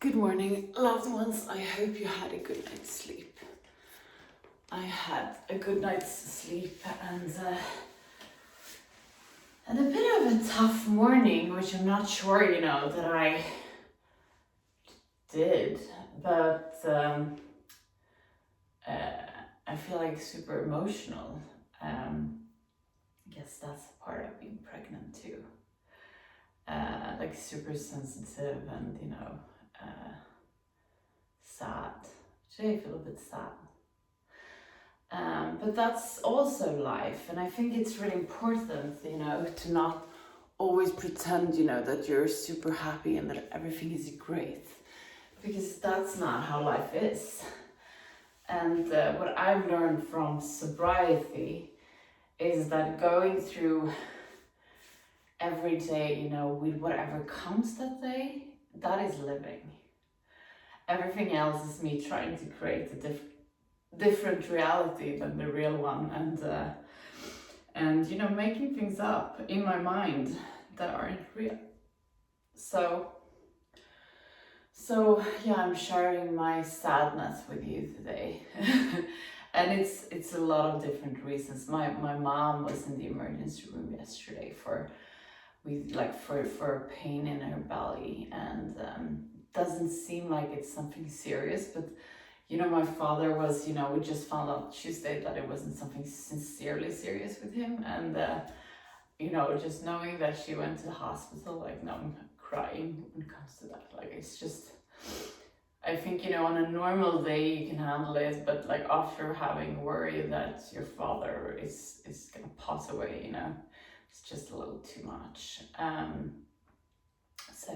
Good morning, loved ones. I hope you had a good night's sleep. I had a good night's sleep and a bit of a tough morning, which I'm not sure, that I did, but I feel like super emotional. I guess that's a part of being pregnant too. Like super sensitive and sad. Today I feel a bit sad. But that's also life, and I think it's really important, to not always pretend, that you're super happy and that everything is great, because that's not how life is. And what I've learned from sobriety is that going through every day, with whatever comes that day, that is living. Everything else is me trying to create a different reality than the real one, and making things up in my mind that aren't real. So yeah, I'm sharing my sadness with you today. And it's a lot of different reasons. My mom was in the emergency room yesterday for pain in her belly, and doesn't seem like it's something serious, but my father was, we just found out Tuesday that it wasn't something sincerely serious with him, and just knowing that she went to the hospital, I'm crying when it comes to that. It's just, I think, on a normal day you can handle it, but after having worry that your father is gonna pass away, it's just a little too much. So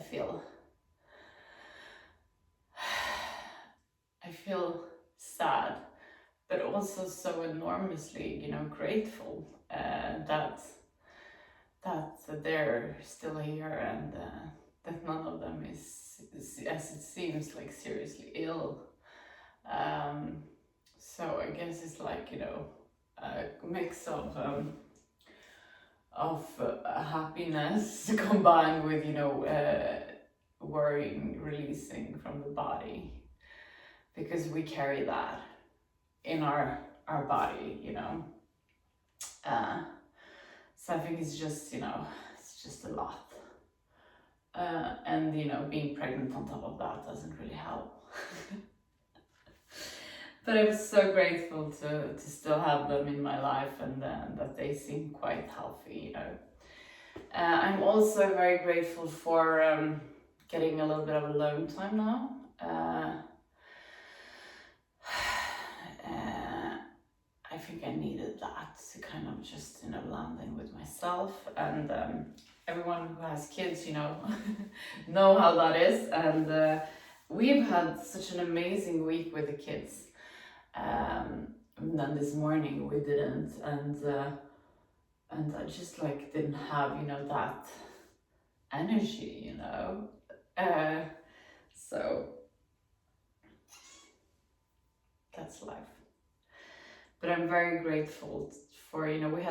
I feel sad, but also so enormously, grateful that they're still here, and that none of them is, as it seems, seriously ill. So I guess it's a mix of happiness combined with worrying, releasing from the body, because we carry that in our body, so I think it's just a lot, and being pregnant on top of that doesn't really help. But I'm so grateful to still have them in my life, and that they seem quite healthy, I'm also very grateful for getting a little bit of alone time now. I think I needed that to kind of just, land in with myself, and everyone who has kids, know how that is, and we've had such an amazing week with the kids. And then this morning we didn't, and I just didn't have that energy, so that's life. But I'm very grateful for, we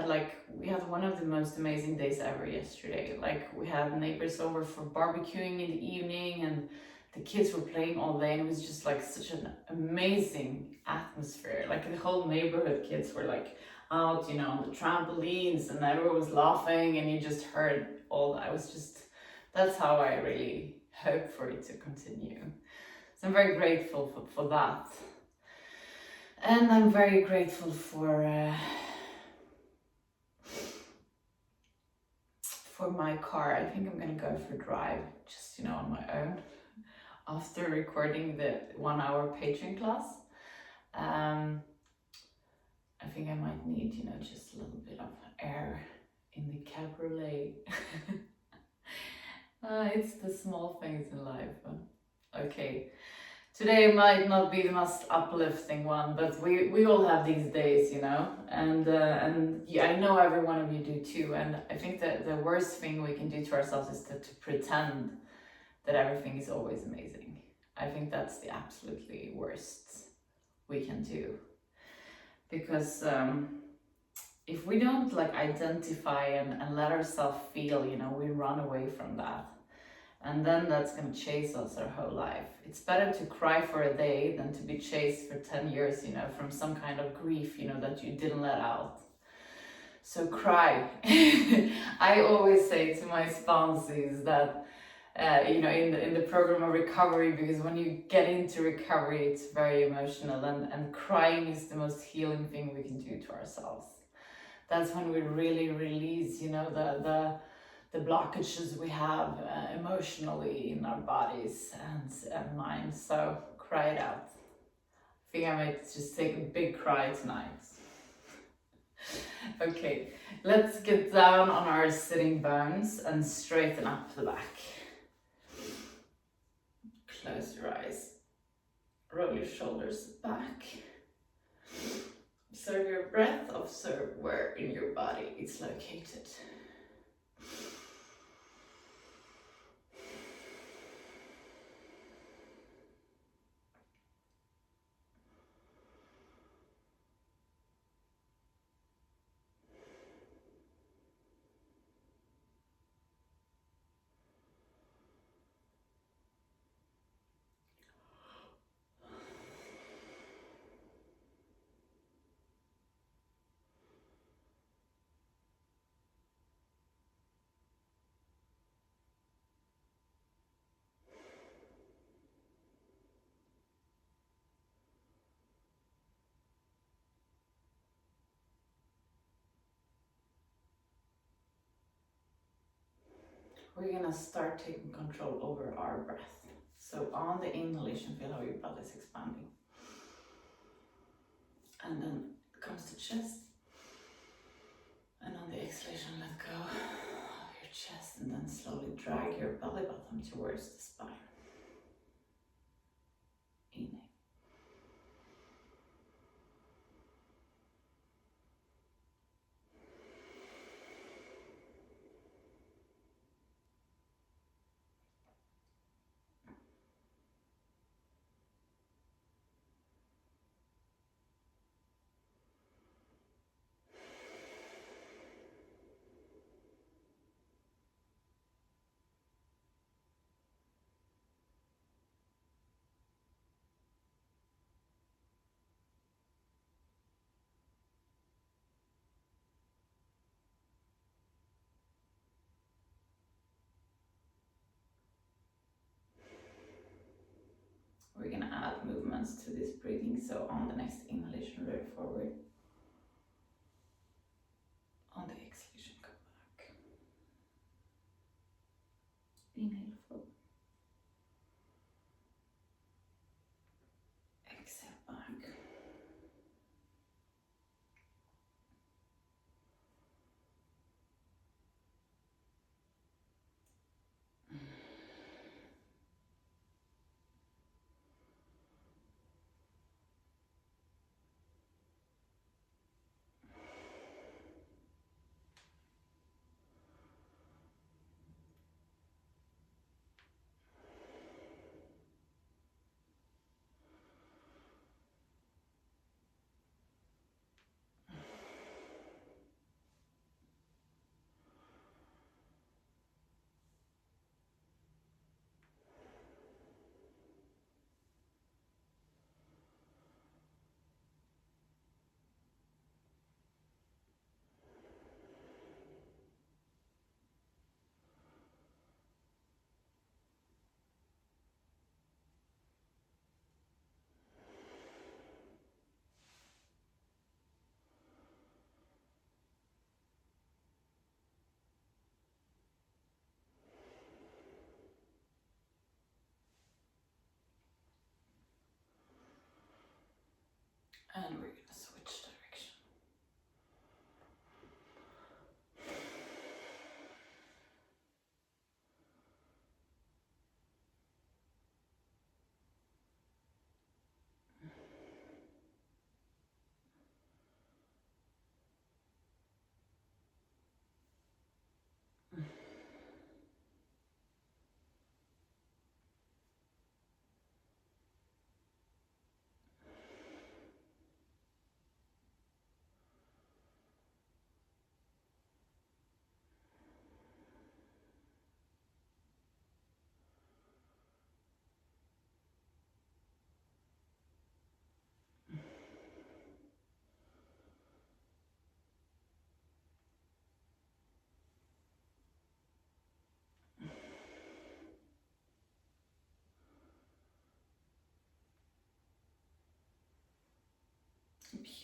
had one of the most amazing days ever yesterday. We had neighbors over for barbecuing in the evening, and the kids were playing all day, and it was just such an amazing atmosphere. The whole neighborhood kids were out, on the trampolines, and everyone was laughing, and you just heard all that. That's how I really hope for it to continue. So I'm very grateful for that. And I'm very grateful for my car. I think I'm gonna go for a drive, just on my own, after recording the 1 hour Patreon class. I think I might need, just a little bit of air in the cabriolet. It's the small things in life. Okay, today might not be the most uplifting one, but we all have these days, and yeah, I know every one of you do too. And I think that the worst thing we can do to ourselves is to pretend that everything is always amazing. I think that's the absolutely worst we can do, because if we don't identify and let ourselves feel, we run away from that. And then that's going to chase us our whole life. It's better to cry for a day than to be chased for 10 years, you know, from some kind of grief, you know, that you didn't let out. So cry. I always say to my sponsors that, you know, in the program of recovery, because when you get into recovery, it's very emotional, and crying is the most healing thing we can do to ourselves. That's when we really release, you know, the blockages we have emotionally in our bodies and minds. So cry it out. I think I might just take a big cry tonight. Okay, let's get down on our sitting bones and straighten up the back. Close your eyes. Roll your shoulders back. Observe your breath. Observe where in your body it's located. We're gonna start taking control over our breath. So on the inhalation, feel how your belly is expanding. And then comes to chest. And on the exhalation, let go of your chest and then slowly drag your belly button towards the spine. Inhale. We're gonna add movements to this breathing. So on the next inhalation, roll forward. On the exhalation, go back. Inhale, forward. Exhale, back. And we're gonna switch direction.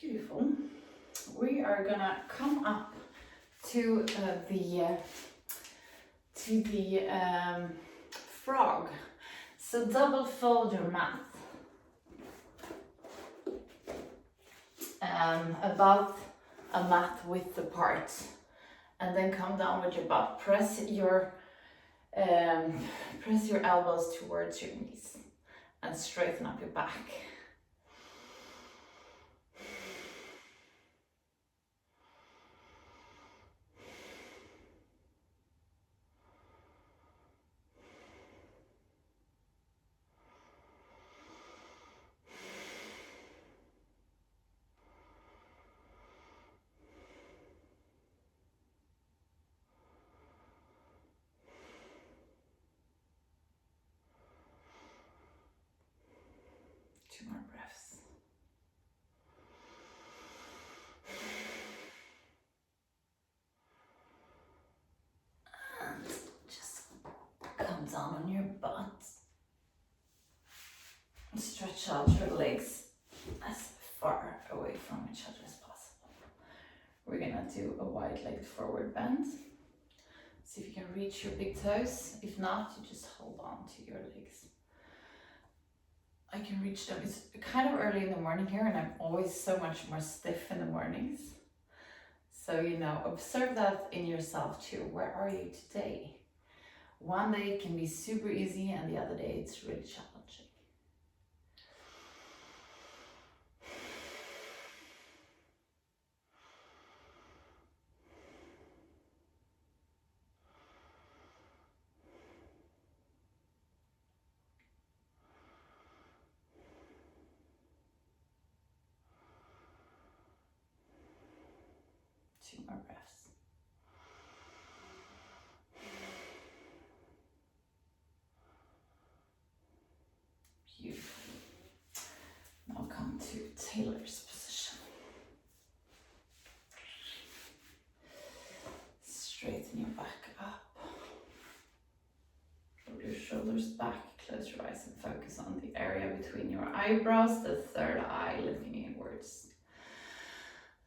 Beautiful. We are gonna come up to the frog. So double fold your mat above a mat width apart, and then come down with your butt. Press your elbows towards your knees and straighten up your back. Two more breaths. And just come down on your butt. Stretch out your legs as far away from each other as possible. We're gonna do a wide-legged forward bend. See if you can reach your big toes. If not, you just hold on to your legs. I can reach them. It's kind of early in the morning here, and I'm always so much more stiff in the mornings. So, you know, observe that in yourself too. Where are you today? One day it can be super easy, and the other day it's really challenging. Two more breaths. Beautiful. Now come to Taylor's position. Straighten your back up. Roll your shoulders back, close your eyes and focus on the area between your eyebrows, the third eye looking inwards.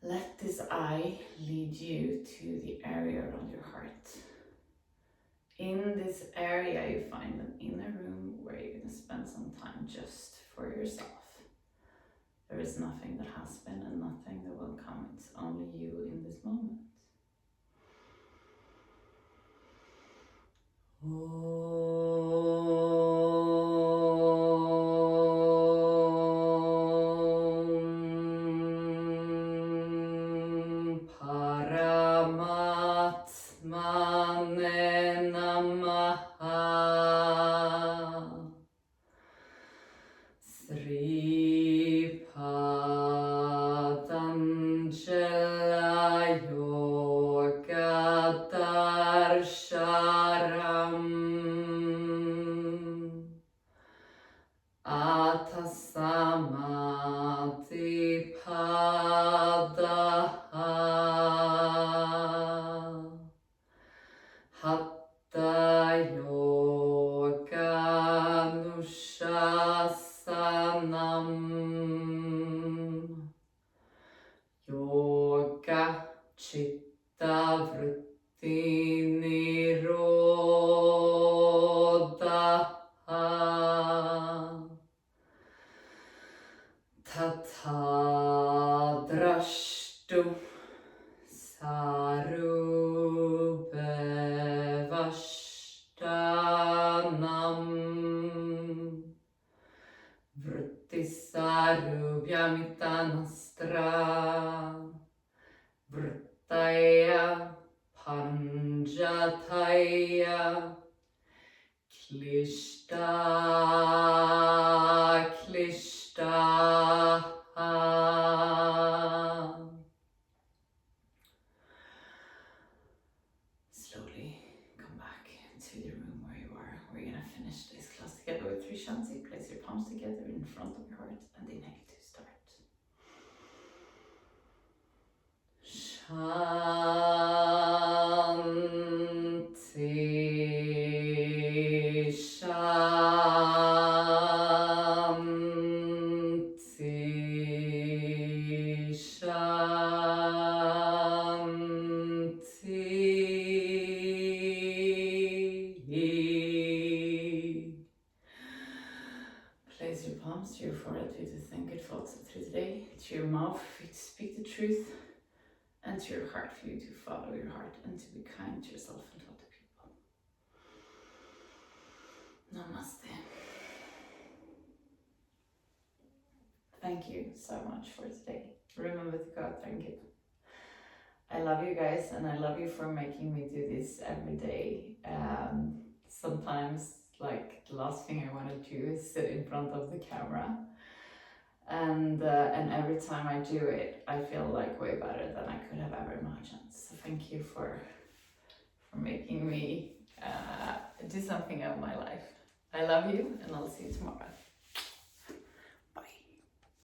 Let this eye lead you to the area around your heart. In this area, you find an inner room where you're going to spend some time just for yourself. There is nothing that has been and nothing that will come. It's only you in this moment. Slowly come back to the room where you are. We're going to finish this class together with 3 Shanti. Place your palms together in front of your heart and inhale to start. Shanti, Shanti, Place your palms to your forehead for you to think good thoughts through the day. To your mouth for you to speak the truth. And to your heart for you to follow your heart and to be kind to yourself and to other people. Namaste. Thank you so much for today. Remember to go out there and give. I love you guys, and I love you for making me do this every day. Sometimes, like, the last thing I want to do is sit in front of the camera. And every time I do it, I feel like way better than I could have ever imagined. So thank you for making me do something of my life. I love you, and I'll see you tomorrow.